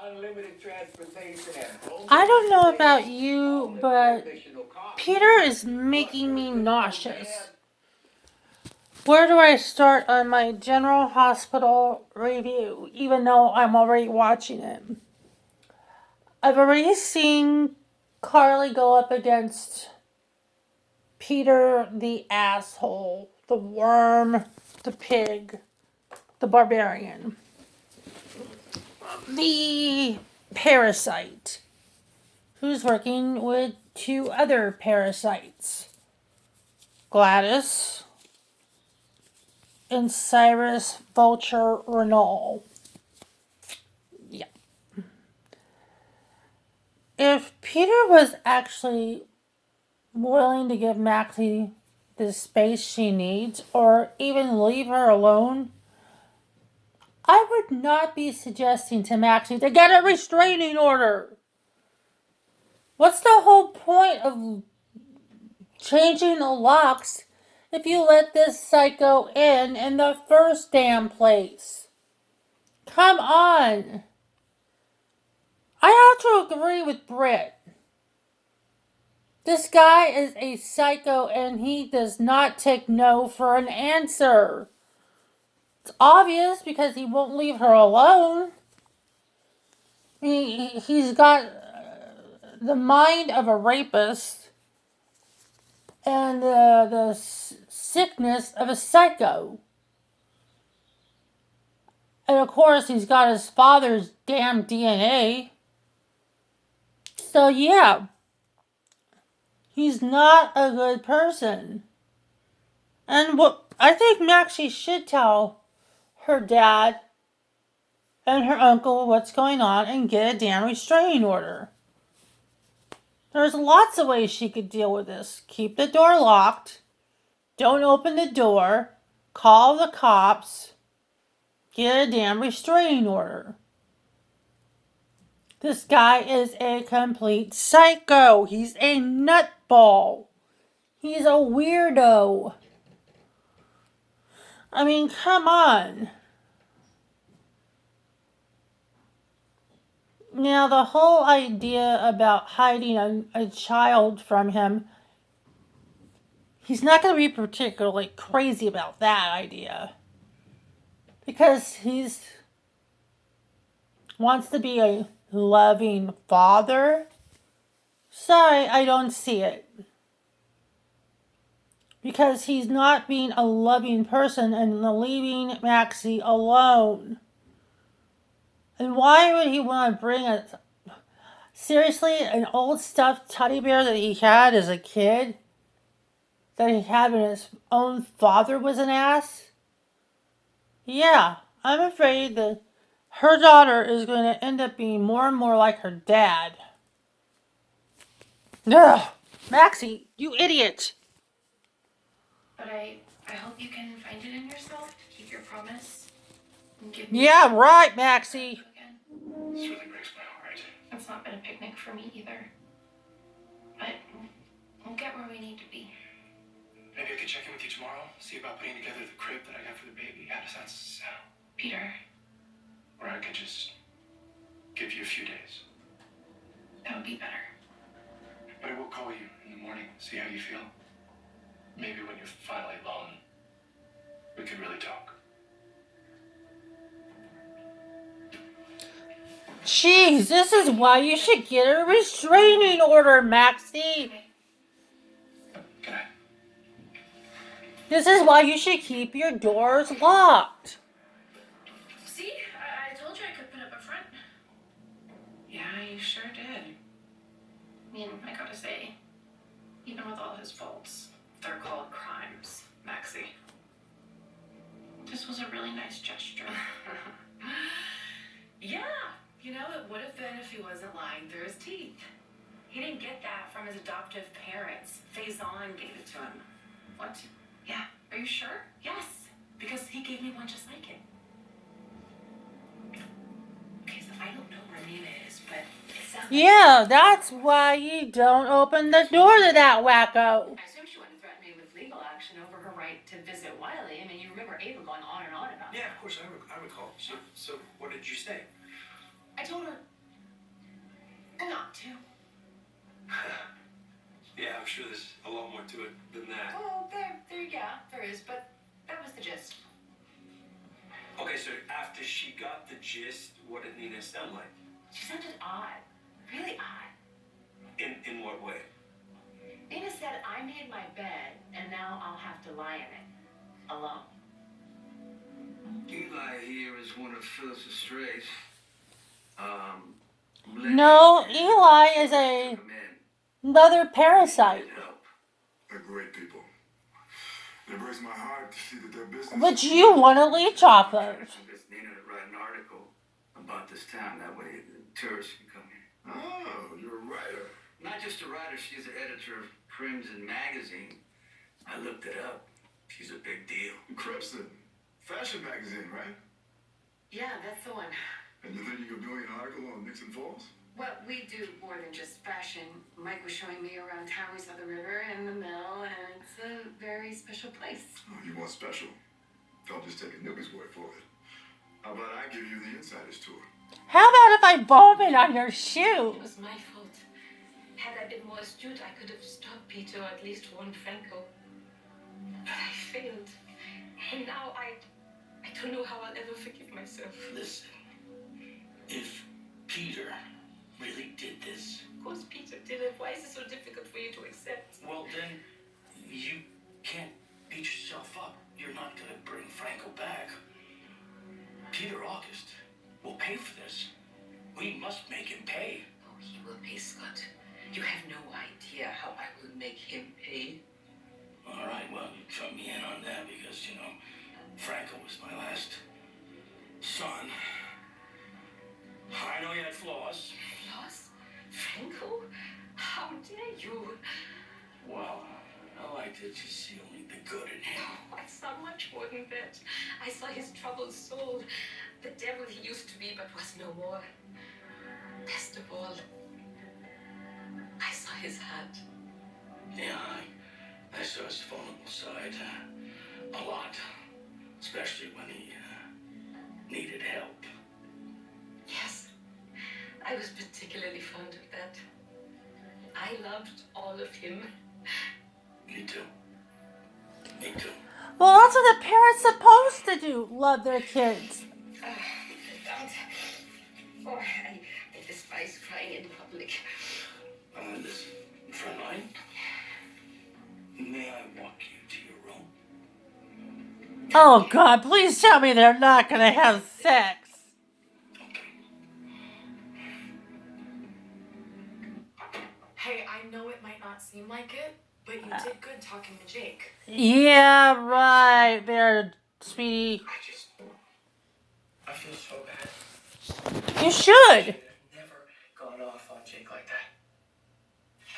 unlimited transportation and I don't know about you, but Peter is making me nauseous. Where do I start on my General Hospital review, even though I'm already watching it? I've already seen Carly go up against Peter the asshole, the worm, the pig, the barbarian, the parasite, who's working with two other parasites, Gladys and Cyrus Vulture Renault. Yeah. If Peter was actually willing to give Maxie the space she needs, or even leave her alone, I would not be suggesting to Maxie to get a restraining order. What's the whole point of changing the locks if you let this psycho in the first damn place? Come on. I have to agree with Britt. This guy is a psycho and he does not take no for an answer. It's obvious because he won't leave her alone. He's got the mind of a rapist and the sickness of a psycho. And of course, he's got his father's damn DNA. So yeah, he's not a good person. And what I think Maxie should tell her dad and her uncle what's going on and get a damn restraining order. There's lots of ways she could deal with this. Keep the door locked. Don't open the door. Call the cops. Get a damn restraining order. This guy is a complete psycho. He's a nutball. He's a weirdo. I mean, come on. Now, the whole idea about hiding a child from him, he's not going to be particularly crazy about that idea. Because he's wants to be a loving father. Sorry, I don't see it. Because he's not being a loving person and leaving Maxie alone. And why would he want to bring seriously, an old stuffed teddy bear that he had as a kid? That he had when his own father was an ass? Yeah, I'm afraid that her daughter is going to end up being more and more like her dad. Ugh, Maxie, you idiot! But I hope you can find it in yourself to keep your promise and give me. Yeah, right, Maxie. This really breaks my heart. It's not been a picnic for me either. But we'll get where we need to be. Maybe I could check in with you tomorrow, see about putting together the crib that I got for the baby. How does that sound? Peter. Or I could just give you a few days. That would be better. But I will call you in the morning, see how you feel. Maybe when you're finally alone, we could really talk. Jeez, this is why you should get a restraining order, Maxie. Good night. This is why you should keep your doors locked. See? I told you I could put up a front. Yeah, you sure did. I mean, I gotta say, even with all his faults, They're called crimes, Maxie. this was a really nice gesture. Yeah, you know, it would have been if he wasn't lying through his teeth. He didn't get that from his adoptive parents. Faison gave it to him. What? Yeah. Are you sure? Yes, because he gave me one just like it. Okay, so I don't know where Nina is, but it sounds Yeah, that's why you don't open the door to that wacko. I assume she wouldn't threaten me with legal action over her right to visit Wiley. I mean, you remember Ava going on and on about Yeah, that. of course, I recall. So what did you say? I told her I'm sure there's a lot more to it than that. Oh, there is, but that was the gist. Okay, so after she got the gist, what did Nina sound like? She sounded odd. Really odd. In what way? Nina said, I made my bed, and now I'll have to lie in it. Alone. Eli here is one of Phyllis's strays. No, Eli is another parasite. They're great people. It breaks my heart to see that their business... Which you want to leech off of. I just Nina to write an article about this town. That way the tourists can come here. Oh, you're a writer. Not just a writer, she's the editor of Crimson Magazine. I looked it up. She's a big deal. Crimson. Fashion magazine, right? Yeah, that's the one. And you're thinking of doing an article on Nixon Falls? Well, we do more than just fashion. Mike was showing me around town. We saw the river and the mill, and it's a very special place. Oh, you want special? Don't just take a newbie's word for it. How about I give you the insider's tour? How about if I vomit on your shoe? It was my fault. Had I been more astute, I could have stopped Peter or at least warned Franco. But I failed. And now I don't know how I'll ever forgive myself. Listen, if Peter really did this, Of course Peter did it. Why is it so difficult for you to accept? well then, you can't beat yourself up. You're not gonna bring Franco back. Peter August will pay for this. We must make him pay. Oh, he will pay, Scott. You have no idea how I will make him pay. All right, well, you cut me in on that because, you know, Franco was my last son. I know he had flaws. Flaws? Franco? How dare you? Well, I like that you see only the good in him. Oh, I saw much more than that. I saw his troubled soul. The devil he used to be but was no more. Best of all, I saw his heart. Yeah, I saw his vulnerable side a lot, especially when he needed help. Yes, I was particularly fond of that. I loved all of him. Me too. Me too. Well, that's what a parent's supposed to do. Love their kids. Oh, I despise crying in public. Listen, front line. May I walk you to your room? Oh, God, please tell me they're not going to have sex. Hey, I know it might not seem like it, but you did good talking to Jake. Yeah, right there, sweetie. I feel so bad. You should.